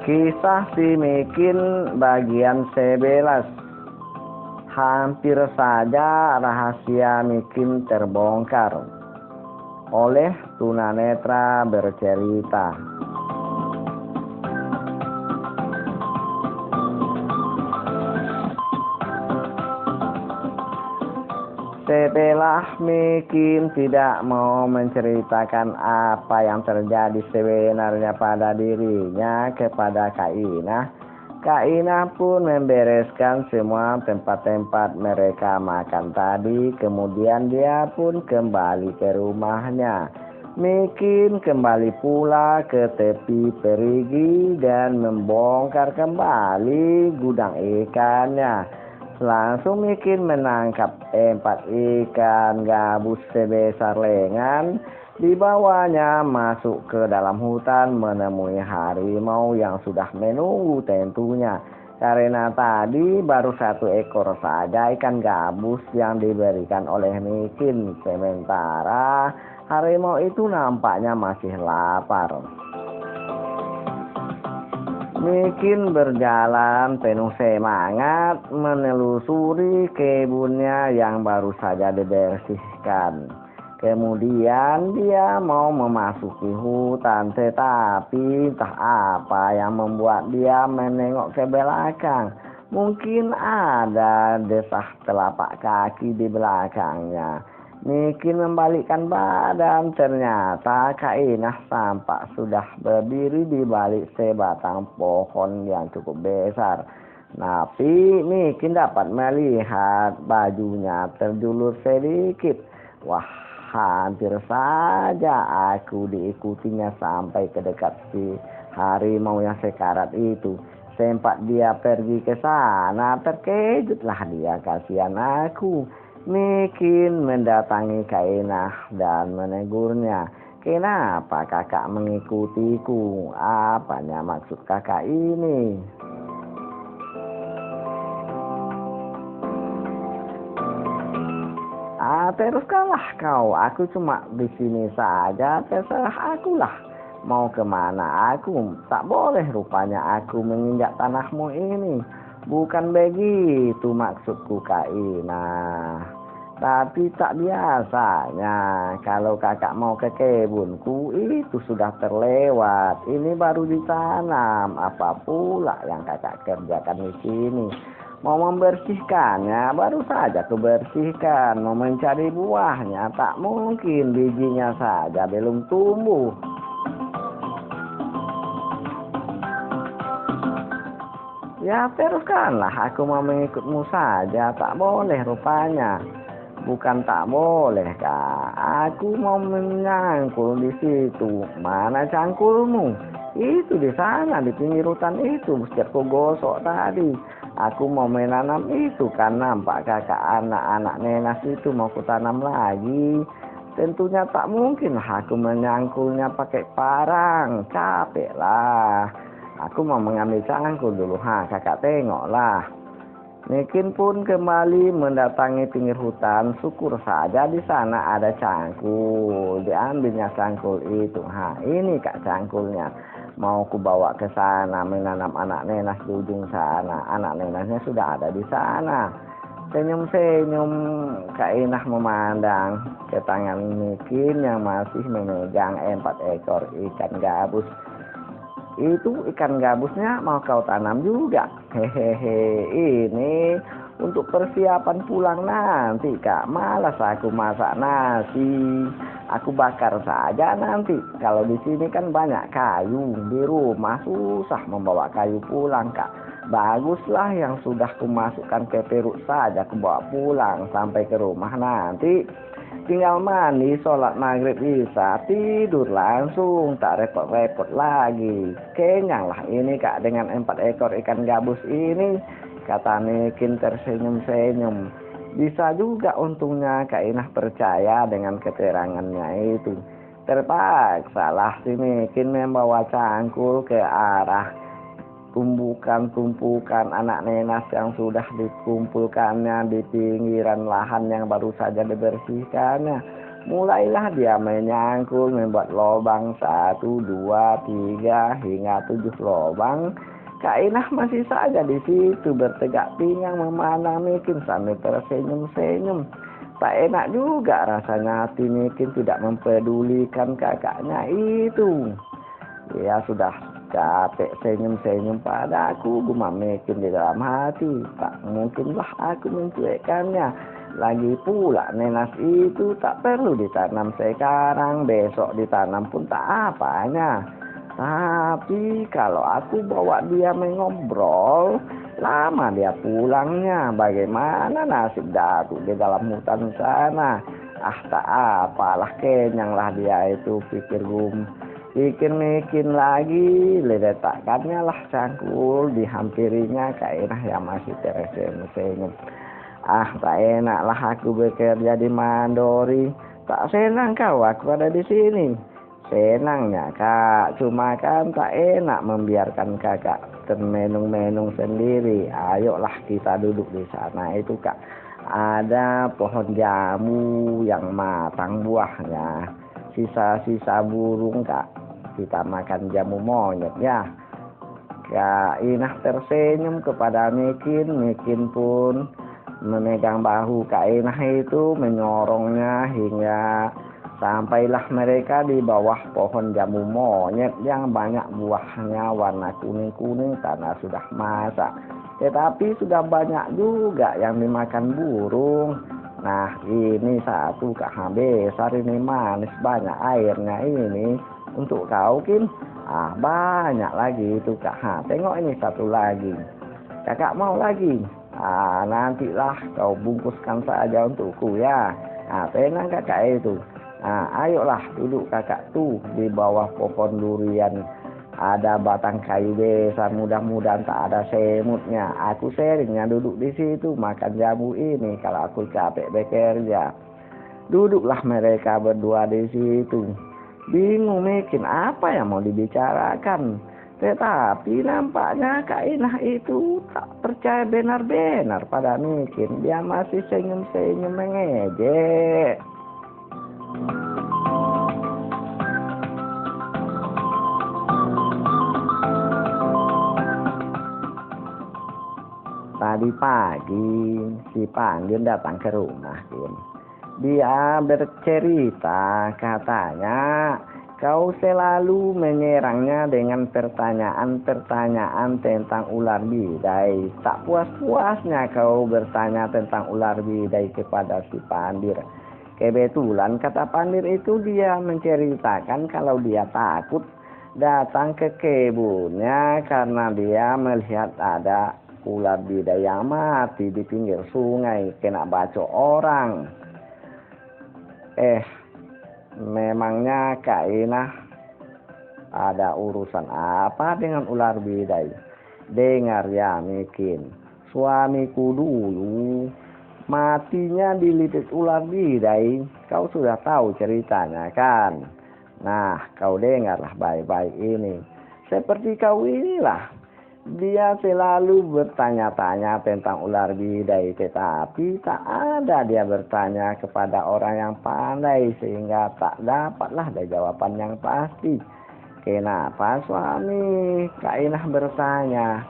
Kisah si Mikin bagian 11. Hampir saja rahasia Mikin terbongkar. Oleh tunanetra bercerita. Setelah Mikin tidak mau menceritakan apa yang terjadi sebenarnya pada dirinya kepada Kak Inah pun membereskan semua tempat-tempat mereka makan tadi. Kemudian dia pun kembali ke rumahnya. Mikin kembali pula ke tepi perigi dan membongkar kembali gudang ikannya. Langsung Mikin menangkap 4 ikan gabus sebesar lengan. Dibawanya masuk ke dalam hutan menemui harimau yang sudah menunggu tentunya. Karena tadi baru 1 ekor saja ikan gabus yang diberikan oleh Mikin. Sementara harimau itu nampaknya masih lapar. Mikin berjalan penuh semangat menelusuri kebunnya yang baru saja dibersihkan. Kemudian dia mau memasuki hutan, tetapi entah apa yang membuat dia menengok ke belakang. Mungkin ada desah telapak kaki di belakangnya. Mikin membalikkan badan, ternyata Kak Inah tampak sudah berdiri di balik sebatang pohon yang cukup besar. Tapi Mikin dapat melihat bajunya terjulur sedikit. Wah, hampir saja aku diikutinya sampai ke dekat si harimau yang sekarat itu. Sempat dia pergi ke sana, terkejutlah dia, kasihan aku. Mikin mendatangi Kak Inah dan menegurnya. Kenapa kakak mengikutiku? Apanya maksud kakak ini? Teruskanlah kau. Aku cuma di sini saja. Terserah akulah. Mau kemana aku? Tak boleh rupanya aku menginjak tanahmu ini. Bukan begitu maksudku Kak Inah. Tapi tak biasanya kalau kakak mau ke kebunku itu sudah terlewat. Ini baru ditanam. Apa pula yang kakak kerjakan di sini? Mau membersihkannya baru saja kubersihkan. Mau mencari buahnya tak mungkin, bijinya saja belum tumbuh. Ya teruskanlah, aku mau mengikutmu saja. Tak boleh rupanya. Bukan tak boleh Kak, aku mau menyangkul di situ. Mana cangkulmu? Itu di sana di pinggir hutan itu, ku gosok tadi. Aku mau menanam itu kan nampak kakak anak-anak nenas itu mau kutanam lagi. Tentunya tak mungkin aku menyangkulnya pakai parang, capek lah. Aku mau mengambil cangkul dulu, kakak tengoklah. Mikin pun kembali mendatangi pinggir hutan. Syukur saja di sana ada cangkul. Diambilnya cangkul itu. Ini Kak cangkulnya. Mau ku bawa ke sana menanam anak nenas di ujung sana. Anak nenasnya sudah ada di sana. Senyum-senyum Kak Inah memandang ke tangan Mikin yang masih memegang 4 ekor ikan gabus. Itu ikan gabusnya mau kau tanam juga? Hehehe, ini untuk persiapan pulang nanti Kak. Malas aku masak nasi. Aku bakar saja nanti. Kalau di sini kan banyak kayu. Di rumah susah membawa kayu pulang Kak. Baguslah yang sudah kumasukkan ke perut saja ku bawa pulang sampai ke rumah nanti. Tinggal mandi, sholat maghrib isya, tidur langsung, tak repot-repot lagi. Kenyanglah ini Kak dengan 4 ekor ikan gabus ini, kata Mikin tersenyum-senyum. Bisa juga untungnya Kak Inah percaya dengan keterangannya itu. Terpaksalah si Mikin membawa cangkul ke arah tumpukan anak nenas yang sudah dikumpulkannya di pinggiran lahan yang baru saja dibersihkannya. Mulailah dia menyangkul, membuat lubang 1, 2, 3 hingga 7 lubang. Kak Inah masih saja di situ bertegak pinggang memandang Mikin sambil tersenyum-senyum. Tak enak juga rasanya hati Mikin tidak mempedulikan kakaknya itu. Dia sudah capek senyum-senyum padaku, gumam Mikin di dalam hati. Tak mungkinlah aku mencuekannya. Lagi pula nenas itu tak perlu ditanam sekarang, besok ditanam pun tak apanya. Tapi kalau aku bawa dia mengobrol, lama dia pulangnya. Bagaimana nasib Datuk di dalam hutan sana? Tak apalah, kenyanglah dia itu, pikir Mikin lagi. Letakkannya lah cangkul, dihampirinya Kak Inah yang masih tersenyum-senyum. Tak enaklah aku bekerja di Mandori. Tak senang kau aku ada di sini. Senangnya Kak, cuma kan tak enak membiarkan kakak termenung-menung sendiri. Ayolah kita duduk di sana itu Kak. Ada pohon jamu yang matang buahnya. Sisa-sisa burung Kak. Kita makan jamu monyet ya. Kak Inah tersenyum kepada Mikin. Mikin pun memegang bahu Kak Inah itu, menyorongnya hingga sampailah mereka di bawah pohon jamu monyet yang banyak buahnya warna kuning-kuning karena sudah masak. Tetapi sudah banyak juga yang dimakan burung. Nah ini satu Kak, besar ini, manis, banyak airnya ini. Untuk kau Kin, banyak lagi itu Kak. Tengok ini satu lagi. Kakak mau lagi? Nantilah kau bungkuskan saja untukku ya. Tenang kakak itu. Ayolah duduk kakak tuh di bawah pohon durian. Ada batang kayu besar, mudah-mudahan tak ada semutnya. Aku seringnya duduk di situ makan jamu ini kalau aku capek bekerja. Duduklah mereka berdua di situ. Bingung Mikin apa yang mau dibicarakan. Tetapi nampaknya Kak Inah itu tak percaya benar-benar pada Mikin. Dia masih senyum-senyum mengejek. Tadi pagi si Pandir datang ke rumah Kin. Dia bercerita, katanya kau selalu menyerangnya dengan pertanyaan-pertanyaan tentang ular bidai. Tak puas-puasnya kau bertanya tentang ular bidai kepada si Pandir. Kebetulan kata Pandir itu dia menceritakan kalau dia takut datang ke kebunnya karena dia melihat ada ular bidai yang mati di pinggir sungai kena bacok orang. Memangnya Kak Inah ada urusan apa dengan ular bidai? Dengar ya Mikin, suamiku dulu matinya dililit ular bidai. Kau sudah tahu ceritanya kan? Nah kau dengarlah baik-baik ini. Seperti kau inilah, dia selalu bertanya-tanya tentang ular bidai, tetapi tak ada dia bertanya kepada orang yang pandai sehingga tak dapatlah ada jawaban yang pasti. Kenapa suami Kak Inah bertanya?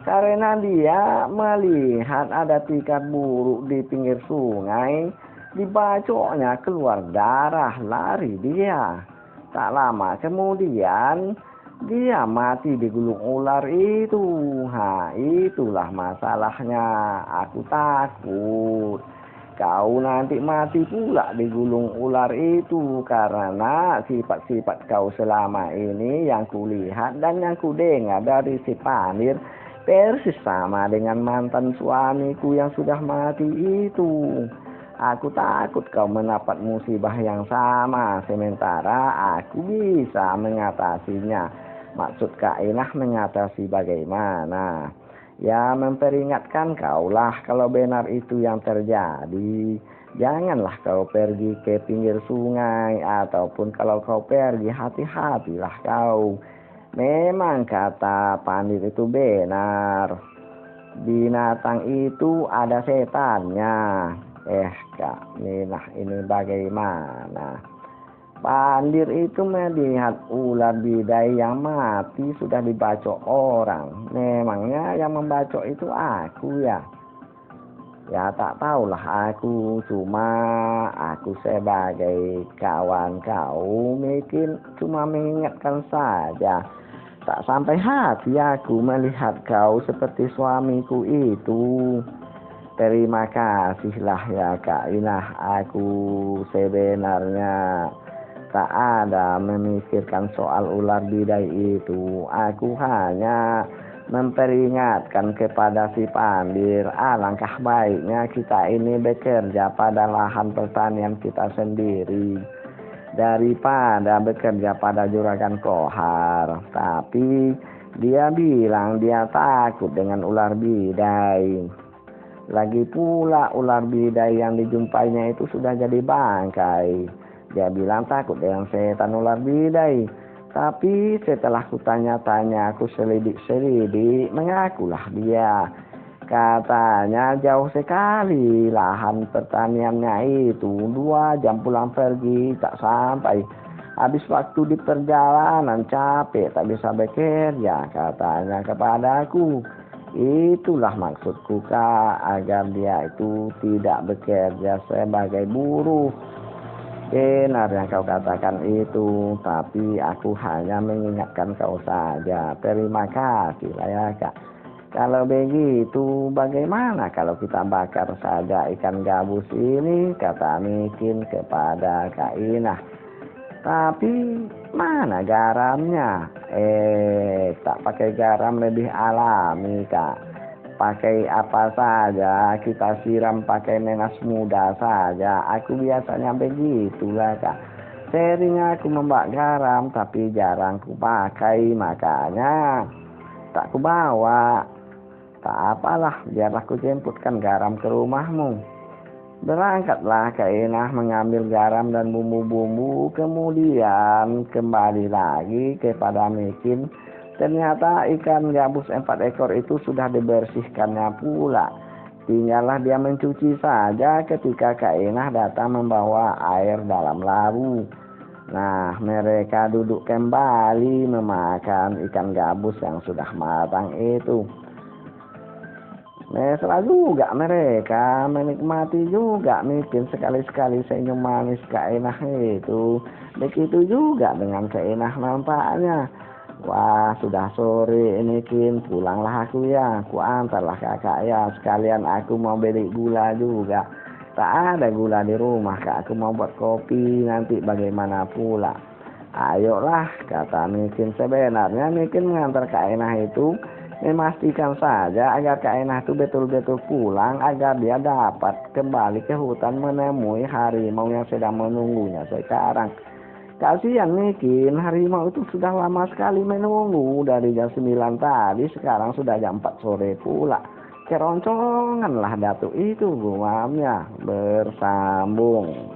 Karena dia melihat ada tikar buruk di pinggir sungai, dibacoknya keluar darah, lari dia. Tak lama kemudian dia mati digulung ular itu. Itulah masalahnya. Aku takut kau nanti mati pula digulung ular itu karena sifat-sifat kau selama ini yang kulihat dan yang kudengar dari si Pandir persis sama dengan mantan suamiku yang sudah mati itu. Aku takut kau mendapat musibah yang sama, sementara aku bisa mengatasinya. Maksud Kak Inah mengatasi bagaimana? Ya memperingatkan kaulah kalau benar itu yang terjadi. Janganlah kau pergi ke pinggir sungai, ataupun kalau kau pergi hati-hatilah kau. Memang kata Pandir itu benar. Binatang itu ada setannya. Kak Minah ini bagaimana? Pandir itu melihat ular bidai yang mati sudah dibacok orang. Memangnya yang membacok itu aku ya? Ya tak tahulah aku, cuma aku sebagai kawan kau mungkin cuma mengingatkan saja. Tak sampai hati aku melihat kau seperti suamiku itu. Terima kasihlah ya Kak Inah, aku sebenarnya tak ada memikirkan soal ular bidai itu. Aku hanya memperingatkan kepada si Pandir, alangkah baiknya kita ini bekerja pada lahan pertanian kita sendiri daripada bekerja pada juragan Kohar. Tapi dia bilang dia takut dengan ular bidai. Lagi pula ular bidai yang dijumpainya itu sudah jadi bangkai. Dia bilang takut dengan setan ular bidai. Tapi setelah kutanya-tanya, aku selidik-selidik, mengakulah dia. Katanya jauh sekali lahan pertaniannya itu, 2 jam pulang pergi tak sampai. Habis waktu di perjalanan capek tak bisa bekerja, katanya kepadaku. Itulah maksudku Kak, agar dia itu tidak bekerja sebagai buruh. Benar yang kau katakan itu, tapi aku hanya mengingatkan kau saja. Terima kasih lah ya Kak. Kalau begitu bagaimana kalau kita bakar saja ikan gabus ini, kata Mikin kepada Kak Inah. Tapi mana garamnya? Tak pakai garam lebih alami Kak. Pakai apa saja, kita siram pakai nenas muda saja. Aku biasanya begitulah Kak. Sering aku membak garam tapi jarang ku pakai, makanya tak ku bawa. Tak apalah, biarlah ku jemputkan garam ke rumahmu. Berangkatlah Kak Inah mengambil garam dan bumbu-bumbu, kemudian kembali lagi kepada Mikin. Ternyata ikan gabus 4 ekor itu sudah dibersihkannya pula. Tinggallah dia mencuci saja ketika Kak Inah datang membawa air dalam labu. Nah, mereka duduk kembali memakan ikan gabus yang sudah matang itu. Mesra juga mereka, menikmati juga, mungkin sekali-sekali senyum manis Kak Inah itu. Begitu juga dengan Kak Inah nampaknya. Wah, sudah sore ini Kin, pulanglah aku ya, aku antarlah kakak ya, sekalian aku mau beli gula juga. Tak ada gula di rumah Kak, aku mau buat kopi nanti bagaimana pula. Ayolah, kata Mikin. Sebenarnya Mikin mengantar Kak Enah itu memastikan saja agar Kak Enah itu betul-betul pulang, agar dia dapat kembali ke hutan menemui harimau yang sedang menunggunya sekarang. Kasihan Mikin, harimau itu sudah lama sekali menunggu dari jam 9 tadi, sekarang sudah jam 4 sore pula. Keroncongan lah datuk itu, gumamnya bersambung.